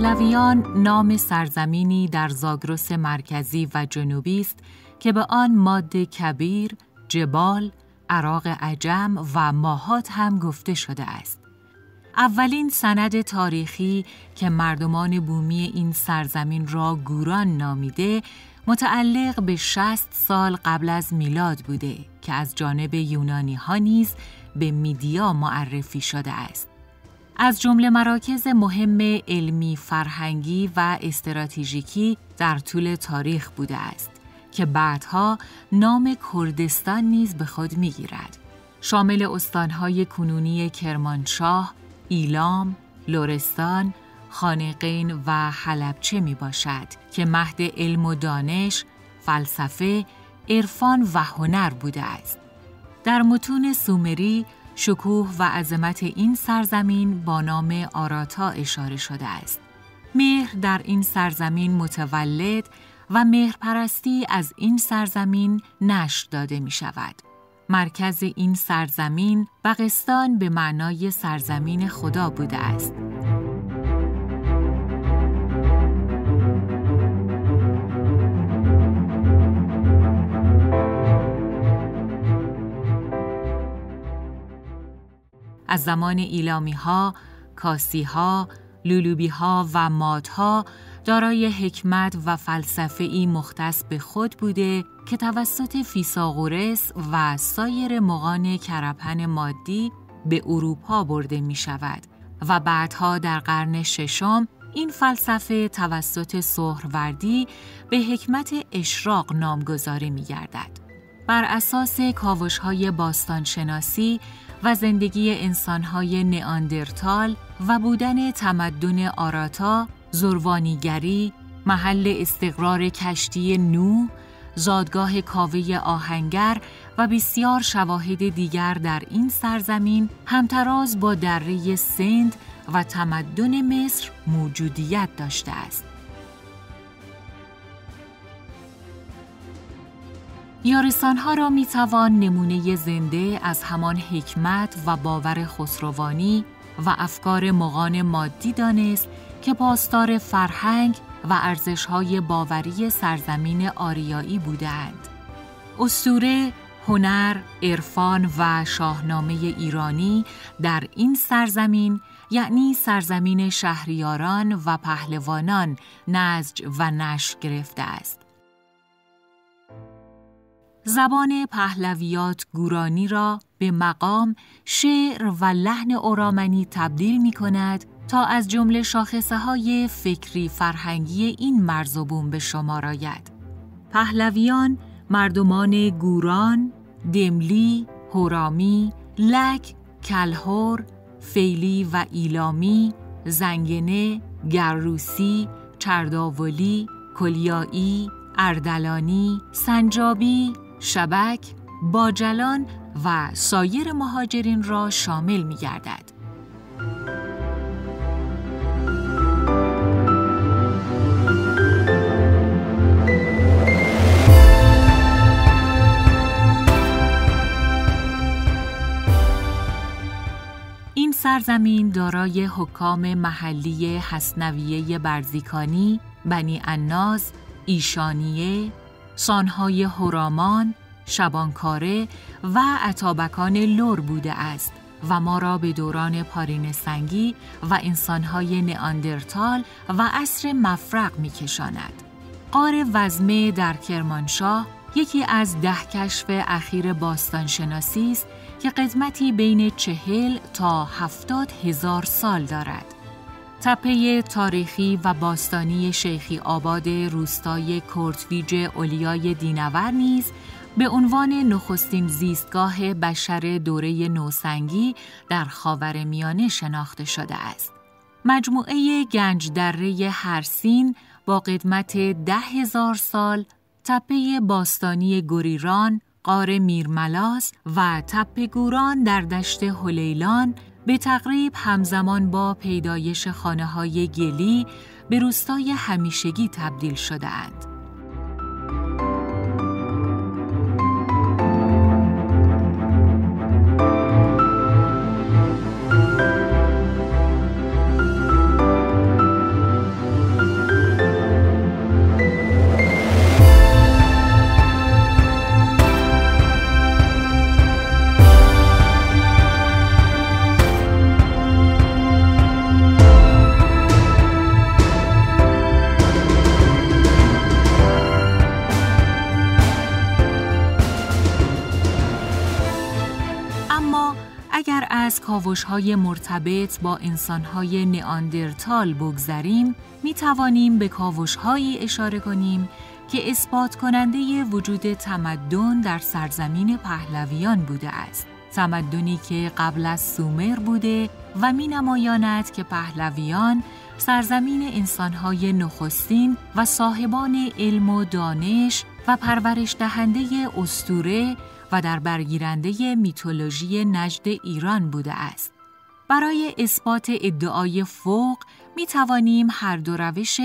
پهلویان نام سرزمینی در زاگرس مرکزی و جنوبی است که به آن ماد کبیر، جبال، عراق عجم و ماهات هم گفته شده است. اولین سند تاریخی که مردمان بومی این سرزمین را گوران نامیده متعلق به 60 سال قبل از میلاد بوده که از جانب یونانی ها نیز به میدیا معرفی شده است. از جمله مراکز مهم علمی، فرهنگی و استراتژیکی در طول تاریخ بوده است که بعدها نام کردستان نیز به خود می‌گیرد. شامل استان‌های کنونی کرمانشاه، ایلام، لرستان، خانقین و حلبچه میباشد که مهد علم و دانش، فلسفه، عرفان و هنر بوده است. در متون سومری شکوه و عظمت این سرزمین با نام آراتا اشاره شده است. مهر در این سرزمین متولد و مهرپرستی از این سرزمین نشر داده می شود. مرکز این سرزمین بغستان به معنای سرزمین خدا بوده است. از زمان ایلامی‌ها، کاسی‌ها، لولوبی‌ها و مادها دارای حکمت و فلسفه‌ای مختص به خود بوده که توسط فیثاغورس و سایر مغان کرپن مادی به اروپا برده می شود و بعدها در قرن ششم این فلسفه توسط سهروردی به حکمت اشراق نامگذاری می گردد. بر اساس کاوش‌های باستانشناسی و زندگی انسان‌های نئاندرتال و بودن تمدن آراتا، زروانیگری، محل استقرار کشتی نوح، زادگاه کاوه آهنگر و بسیار شواهد دیگر در این سرزمین همتراز با دره سند و تمدن مصر موجودیت داشته است. یارسان‌ها را می‌توان نمونه زنده از همان حکمت و باور خسروانی و افکار مغان مادی دانست که پاسدار فرهنگ و ارزش‌های باوری سرزمین آریایی بودند. اسطوره، هنر، عرفان و شاهنامه ایرانی در این سرزمین، یعنی سرزمین شهریاران و پهلوانان، نسج و نشأ گرفته است. زبان پهلویات گورانی را به مقام، شعر و لحن ارامنی تبدیل می کند تا از جمله شاخصه‌های فکری فرهنگی این مرز و بوم به شمار آید. پهلویان مردمان گوران، دملی، هرامی، لک، کلهر، فیلی و ایلامی، زنگنه، گروسی، چرداولی، کلیایی، اردلانی، سنجابی، شبک، باجلان و سایر مهاجرین را شامل می گردد. این سرزمین دارای حکام محلی حسنویه برزیکانی، بنی الناز، ایشانیه، سانهای هرامان، شبانکاره و اتابکان لر بوده است و ما را به دوران پارین سنگی و انسانهای نئاندرتال و عصر مفرق می‌کشاند. غار وزمه در کرمانشاه یکی از 10 کشف اخیر باستانشناسی است که قدمتی بین 40 تا 70 هزار سال دارد. تپه تاریخی و باستانی شیخی آباد روستای کورتویج اولیای دینور نیز به عنوان نخستین زیستگاه بشر دوره نوسنگی در خاورمیانه شناخته شده است. مجموعه گنجدره هرسین با قدمت 10,000 سال، تپه باستانی گریران، غار میرملاس و تپه گوران در دشت هلیلان به تقریب همزمان با پیدایش خانه‌های گلی به روستای همیشگی تبدیل شده‌اند. از کاوش‌های مرتبط با انسان‌های نئاندرتال بگذریم، می‌توانیم به کاوش‌هایی اشاره کنیم که اثبات کننده وجود تمدن در سرزمین پهلویان بوده است. تمدنی که قبل از سومر بوده و می‌نمایاند که پهلویان سرزمین انسان‌های نخستین و صاحبان علم و دانش و پرورش دهنده اسطوره و در برگیرنده میتولوژی نجد ایران بوده است. برای اثبات ادعای فوق می توانیم هر دو روش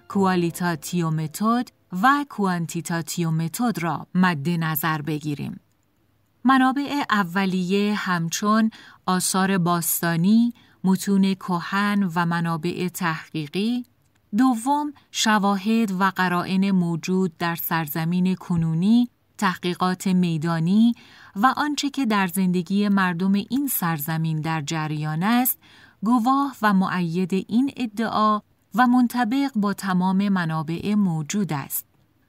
کوالیتاتیو متد و کوانتیتاتیو متد را مد نظر بگیریم. منابع اولیه همچون آثار باستانی، متون کهن و منابع تحقیقی. دوم، شواهد و قرائن موجود در سرزمین کنونی، تحقیقات میدانی و آنچه که در زندگی مردم این سرزمین در جریان است، گواه و مؤید این ادعا و منطبق با تمام منابع موجود است.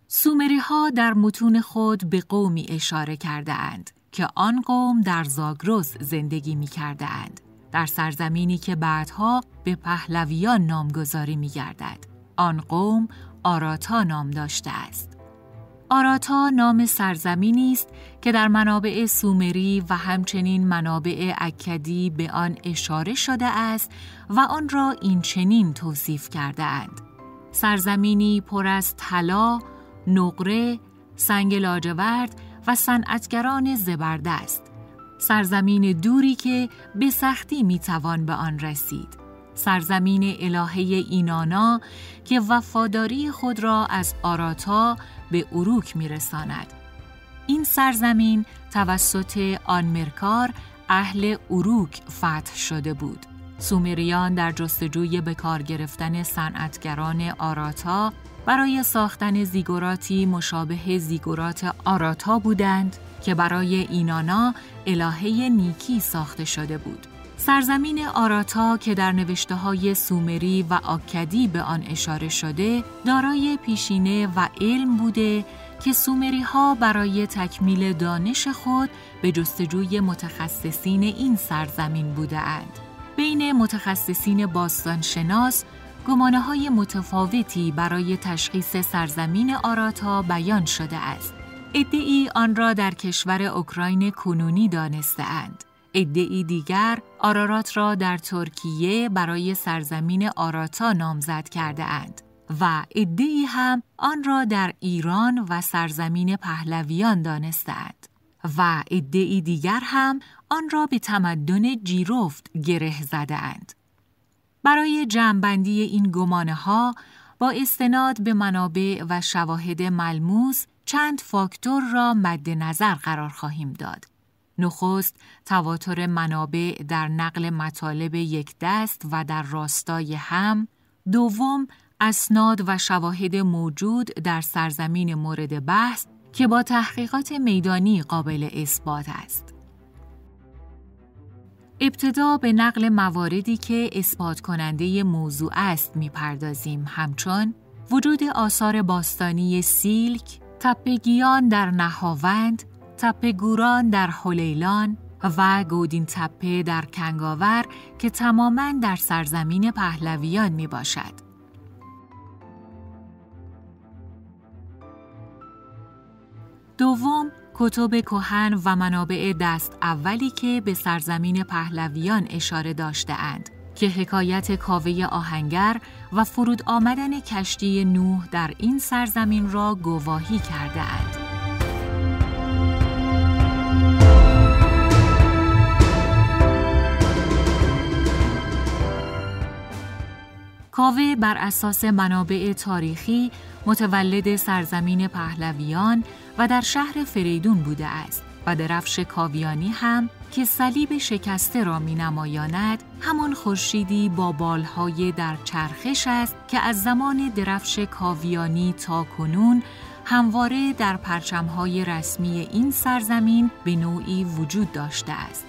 سومری‌ها در متون خود به قومی اشاره کرده‌اند که آن قوم در زاگرس زندگی می‌کرده‌اند، در سرزمینی که بعدها به پهلویان نامگذاری می‌گردد. آن قوم آراتا نام داشته است. آراتا نام سرزمینی است که در منابع سومری و همچنین منابع اکدی به آن اشاره شده است و آن را این چنین توصیف کرده اند: سرزمینی پر از طلا، نقره، سنگ لاجورد و صنعتگران زبردست. سرزمین دوری که به سختی میتوان به آن رسید. سرزمین الهه اینانا که وفاداری خود را از آراتا به اروک میرساند. این سرزمین توسط آنمرکار اهل اروک فتح شده بود. سومریان در جستجوی به کار گرفتن صنعتگران آراتا برای ساختن زیگوراتی مشابه زیگورات آراتا بودند که برای اینانا الهه نیکی ساخته شده بود. سرزمین آراتا که در نوشته‌های سومری و آکدی به آن اشاره شده، دارای پیشینه و علم بوده که سومری‌ها برای تکمیل دانش خود به جستجوی متخصصین این سرزمین بوده‌اند. بین متخصصین باستانشناس گمانه‌های متفاوتی برای تشخیص سرزمین آراتا بیان شده است. عده‌ای آن را در کشور اوکراین کنونی دانسته‌اند. عده‌ای دیگر آرارات را در ترکیه برای سرزمین آراتا نامزد کرده اند و عده‌ای هم آن را در ایران و سرزمین پهلویان دانسته‌اند و عده‌ای دیگر هم آن را به تمدن جیرفت گره زده اند. برای جمع‌بندی این گمانه‌ها با استناد به منابع و شواهد ملموس چند فاکتور را مد نظر قرار خواهیم داد. نخست، تواتر منابع در نقل مطالب یک دست و در راستای هم. دوم، اسناد و شواهد موجود در سرزمین مورد بحث که با تحقیقات میدانی قابل اثبات است. ابتدا به نقل مواردی که اثبات کننده موضوع است می‌پردازیم، همچون وجود آثار باستانی سیلک، تپه‌گیان در نهاوند، تپه‌گوران در هلیلان و گودین تپه در کنگاور که تماماً در سرزمین پهلویان می باشد. دوم، کتب کهن و منابع دست اولی که به سرزمین پهلویان اشاره داشته اند که حکایت کاوه آهنگر و فرود آمدن کشتی نوح در این سرزمین را گواهی کرده اند. کاوه بر اساس منابع تاریخی متولد سرزمین پهلویان و در شهر فریدون بوده است و درفش کاویانی هم که صلیب شکسته را می‌نمایاند همان خورشیدی با بالهای در چرخش است که از زمان درفش کاویانی تا کنون همواره در پرچم‌های رسمی این سرزمین به نوعی وجود داشته است.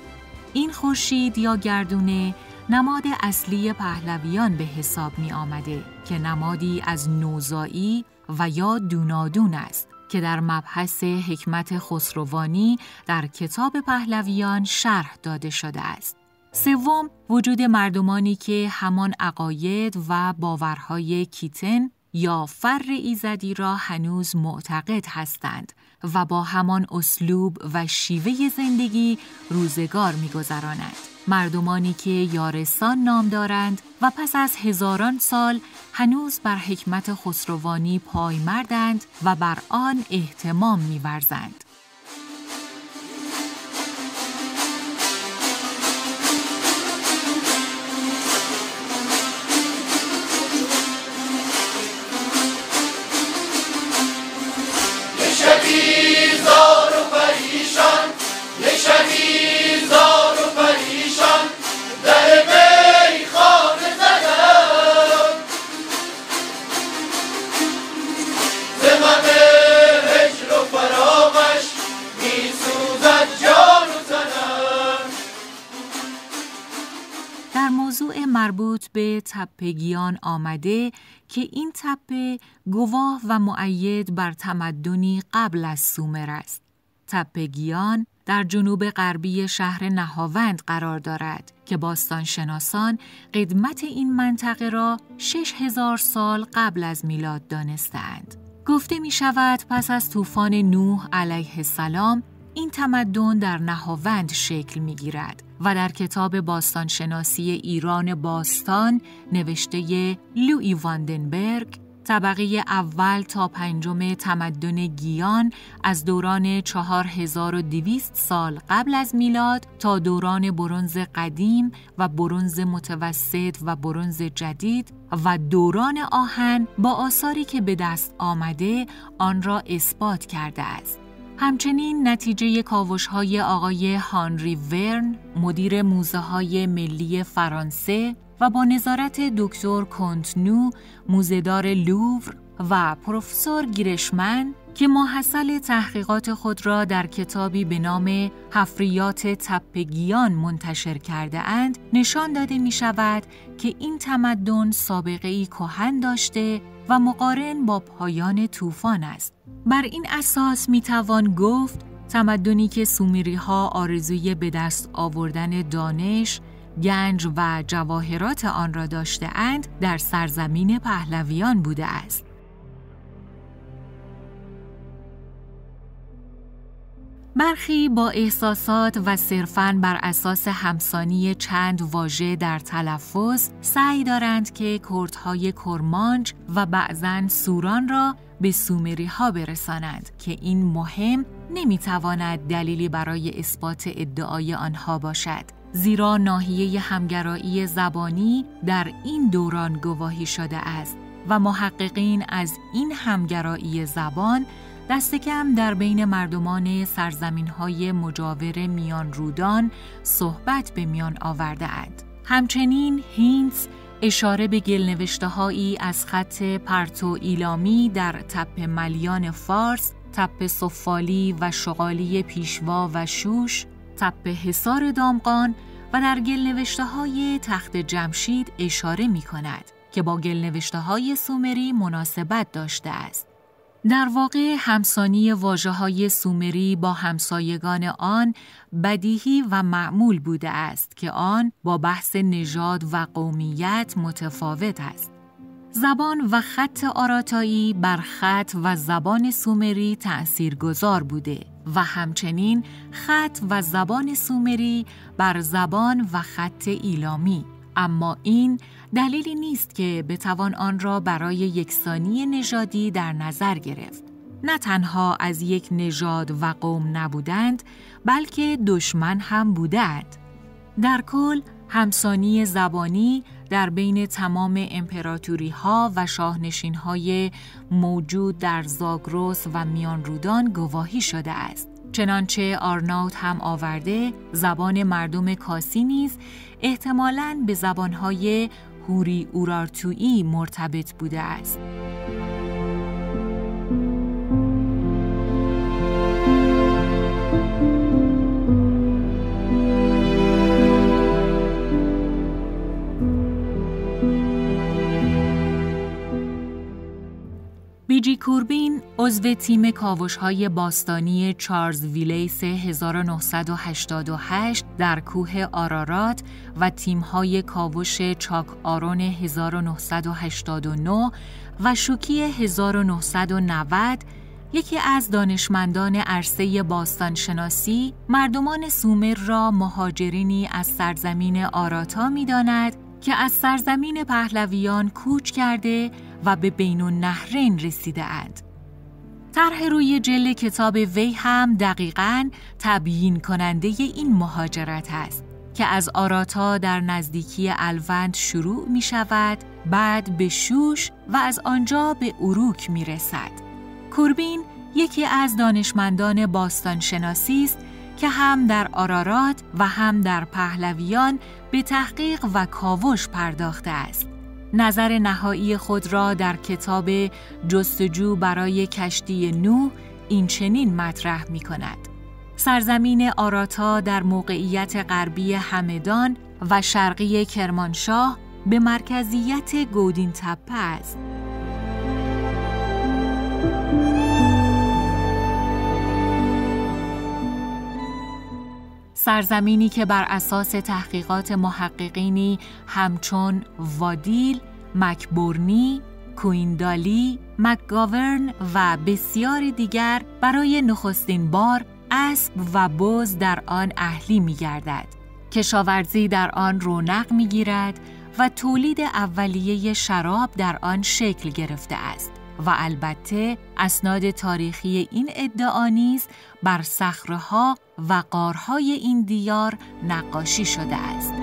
این خورشید یا گردونه نماد اصلی پهلویان به حساب می آمده که نمادی از نوزایی و یا دونادون است که در مبحث حکمت خسروانی در کتاب پهلویان شرح داده شده است. سوم، وجود مردمانی که همان عقاید و باورهای کیتن یا فر ایزدی را هنوز معتقد هستند و با همان اسلوب و شیوه زندگی روزگار می‌گذرانند. مردمانی که یارسان نام دارند و پس از هزاران سال هنوز بر حکمت خسروانی پایمردند و بر آن احتمام می‌ورزند. در موضوع مربوط به تپه گیان آمده که این تپه گواه و مؤید بر تمدنی قبل از سومر است. تپه گیان در جنوب غربی شهر نهاوند قرار دارد که باستانشناسان قدمت این منطقه را 6000 سال قبل از میلاد دانستند. گفته می شود پس از طوفان نوح علیه السلام این تمدن در نهاوند شکل می گیرد و در کتاب باستانشناسی ایران باستان نوشته لویی واندنبرگ طبقه اول تا پنجم تمدن گیان از دوران 4200 سال قبل از میلاد تا دوران برنز قدیم و برنز متوسط و برنز جدید و دوران آهن با آثاری که به دست آمده آن را اثبات کرده است. همچنین نتیجه کاوش‌های آقای هانری ورن، مدیر موزه‌های ملی فرانسه و با نظارت دکتر کونتنو، موزه‌دار لوور و پروفسور گیرشمن که ماحصل تحقیقات خود را در کتابی به نام حفریات تپه گیان منتشر کرده اند، نشان داده می شود که این تمدن سابقه‌ای کهن داشته و مقارن با پایان طوفان است. بر این اساس می توان گفت تمدنی که سومری‌ها آرزوی به دست آوردن دانش، گنج و جواهرات آن را داشته اند در سرزمین پهلویان بوده است. برخی با احساسات و صرفاً بر اساس همسانی چند واژه در تلفظ سعی دارند که کردهای کرمانج و بعضاً سوران را به سومری‌ها برسانند که این مهم نمی‌تواند دلیلی برای اثبات ادعای آنها باشد، زیرا ناحیه همگرایی زبانی در این دوران گواهی شده است و محققین از این همگرایی زبان دست کم در بین مردمان سرزمین‌های مجاور میان رودان صحبت به میان آورده‌اند. همچنین هینتز اشاره به گلنوشته‌هایی از خط پرتو ایلامی در تپه ملیان فارس، تپه سفالی و شغالی پیشوا و شوش، تپه حصار دامغان و در گلنوشته‌های تخت جمشید اشاره می‌کند که با گلنوشته‌های سومری مناسبت داشته است. در واقع همسانی واژه‌های سومری با همسایگان آن بدیهی و معمول بوده است که آن با بحث نژاد و قومیت متفاوت است. زبان و خط آراتایی بر خط و زبان سومری تأثیرگذار بوده و همچنین خط و زبان سومری بر زبان و خط ایلامی، اما این دلیلی نیست که بتوان آن را برای یکسانی نژادی در نظر گرفت. نه تنها از یک نژاد و قوم نبودند، بلکه دشمن هم بودند. در کل، همسانی زبانی در بین تمام امپراتوری‌ها و شاهنشین‌های موجود در زاگرس و میان رودان گواهی شده است. چنانچه آرناوت هم آورده، زبان مردم کاسی نیز احتمالاً به زبان‌های هوری اورارتویی مرتبط بوده است. بیجی کوربین عضو تیم کاوش‌های باستانی چارلز ویلیس 1988 در کوه آرارات و تیم‌های کاوش چاک آرون 1989 و شوکی 1990 یکی از دانشمندان عرصه باستانشناسی مردمان سومر را مهاجرینی از سرزمین آراتا می‌داند که از سرزمین پهلویان کوچ کرده و به بین النهرین رسیده اند. طرح روی جلد کتاب وی هم دقیقاً تبیین کننده این مهاجرت است که از آراتا در نزدیکی الوند شروع می شود، بعد به شوش و از آنجا به اروک می رسد. کوربین یکی از دانشمندان باستانشناسی است که هم در آرارات و هم در پهلویان به تحقیق و کاوش پرداخته است. نظر نهایی خود را در کتاب جستجو برای کشتی نوح این چنین مطرح می کند: سرزمین آراتا در موقعیت غربی همدان و شرقی کرمانشاه به مرکزیت گودین تپه است. سرزمینی که بر اساس تحقیقات محققینی همچون وادیل، مکبورنی، کویندالی، مکگاورن و بسیاری دیگر برای نخستین بار اسب و بز در آن اهلی می‌گردد. کشاورزی در آن رونق می‌گیرد و تولید اولیه شراب در آن شکل گرفته است و البته اسناد تاریخی این ادعا نیز بر صخره‌ها و غارهای این دیار نقاشی شده است.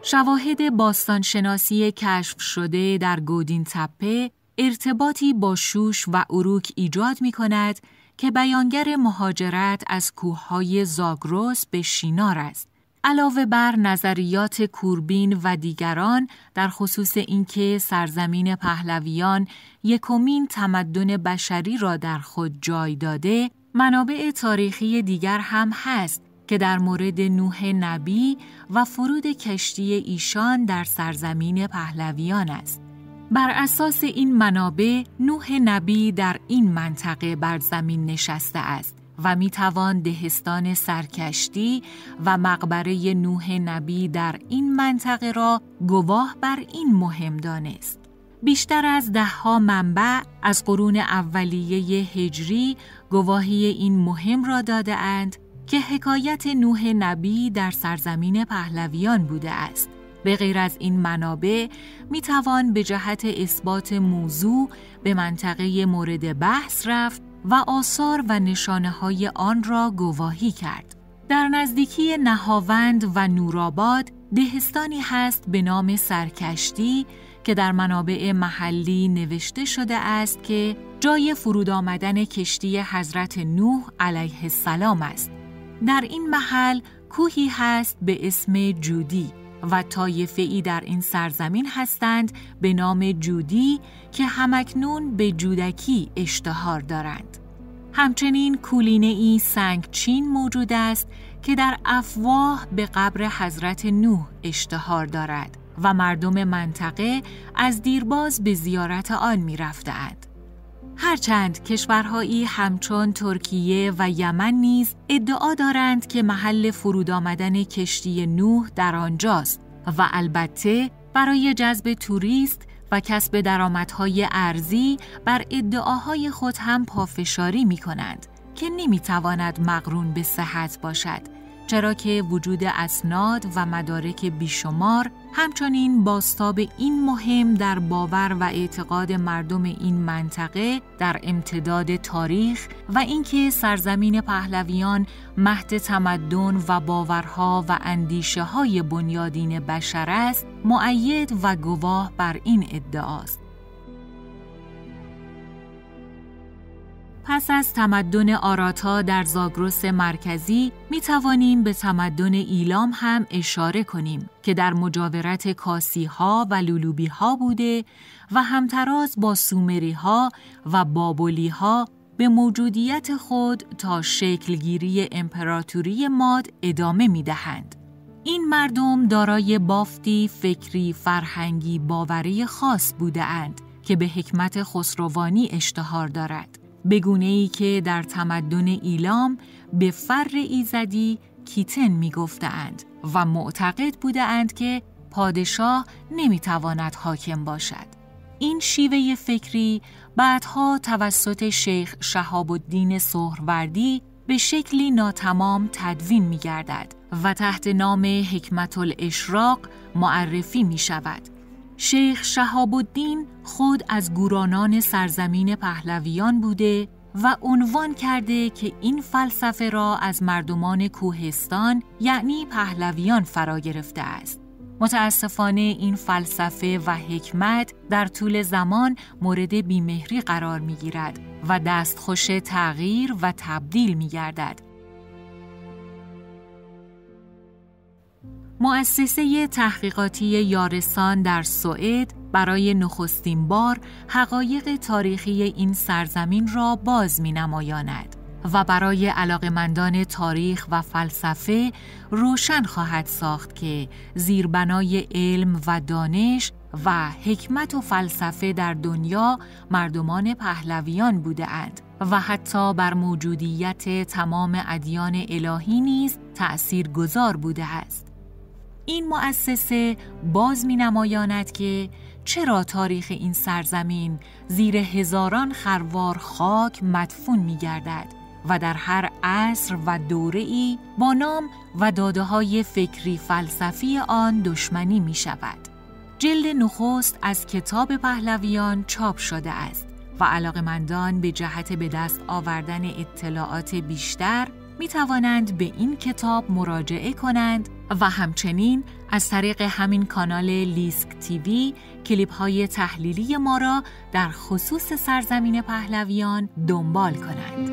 شواهد باستانشناسی کشف شده در گودین تپه ارتباطی با شوش و اروک ایجاد می کند که بیانگر مهاجرت از کوههای زاگرس به شینار است. علاوه بر نظریات کوربین و دیگران در خصوص اینکه سرزمین پهلویان یکمین تمدن بشری را در خود جای داده، منابع تاریخی دیگر هم هست که در مورد نوح نبی و فرود کشتی ایشان در سرزمین پهلویان است. بر اساس این منابع، نوح نبی در این منطقه بر زمین نشسته است و میتوان دهستان سرکشتی و مقبره نوح نبی در این منطقه را گواه بر این مهم دانست. بیشتر از 10 منبع از قرون اولیه هجری گواهی این مهم را داده اند که حکایت نوح نبی در سرزمین پهلویان بوده است. به غیر از این منابع میتوان به جهت اثبات موضوع به منطقه مورد بحث رفت و آثار و نشانه‌های آن را گواهی کرد. در نزدیکی نهاوند و نورآباد دهستانی هست به نام سرکشتی که در منابع محلی نوشته شده است که جای فرود آمدن کشتی حضرت نوح علیه السلام است. در این محل کوهی هست به اسم جودی و طایفه‌ای در این سرزمین هستند به نام جودی که همکنون به جودکی اشتهار دارند. همچنین کولینه‌ای سنگچین موجود است که در افواه به قبر حضرت نوح اشتهار دارد و مردم منطقه از دیرباز به زیارت آن می رفتند. هرچند کشورهایی همچون ترکیه و یمن نیز ادعا دارند که محل فرود آمدن کشتی نوح در آنجاست و البته برای جذب توریست و کسب درآمدهای ارزی بر ادعاهای خود هم پافشاری می کنند که نمی تواند مقرون به صحت باشد، چرا که وجود اسناد و مدارک بیشمار همچنین بازتاب این مهم در باور و اعتقاد مردم این منطقه در امتداد تاریخ و اینکه سرزمین پهلویان مهد تمدن و باورها و اندیشه‌های بنیادین بشر است، مؤید و گواه بر این ادعاست. پس از تمدن آراتا در زاگرس مرکزی می توانیم به تمدن ایلام هم اشاره کنیم که در مجاورت کاسی ها و لولوبی ها بوده و همتراز با سومری ها و بابلی ها به موجودیت خود تا شکلگیری امپراتوری ماد ادامه می دهند. این مردم دارای بافتی فکری فرهنگی باوری خاص بوده اند که به حکمت خسروانی اشتهار دارد، به گونه‌ای که در تمدن ایلام به فر ایزدی کیتن می گفتند و معتقد بوده اند که پادشاه نمی تواند حاکم باشد. این شیوه فکری بعدها توسط شیخ شهاب الدین سهروردی به شکلی ناتمام تدوین می گردد و تحت نام حکمت الاشراق معرفی می شود. شیخ شهاب الدین خود از گورانان سرزمین پهلویان بوده و عنوان کرده که این فلسفه را از مردمان کوهستان یعنی پهلویان فرا گرفته است. متاسفانه این فلسفه و حکمت در طول زمان مورد بیمهری قرار می گیرد و دستخوش تغییر و تبدیل می گردد. مؤسسه تحقیقاتی یارسان در سوئد برای نخستین بار حقایق تاریخی این سرزمین را باز می‌نمایاند و برای علاقه‌مندان تاریخ و فلسفه روشن خواهد ساخت که زیربنای علم و دانش و حکمت و فلسفه در دنیا مردمان پهلویان بوده‌اند و حتی بر موجودیت تمام ادیان الهی نیز تأثیرگذار بوده است. این مؤسسه باز می‌نمایاند که چرا تاریخ این سرزمین زیر هزاران خروار خاک مدفون می‌گردد و در هر عصر و دوره‌ای با نام و داده‌های فکری فلسفی آن دشمنی می‌شود. جلد نخست از کتاب پهلویان چاپ شده است و علاقه‌مندان به جهت به دست آوردن اطلاعات بیشتر می توانند به این کتاب مراجعه کنند و همچنین از طریق همین کانال لیسک تیوی کلیپ های تحلیلی ما را در خصوص سرزمین پهلویان دنبال کنند.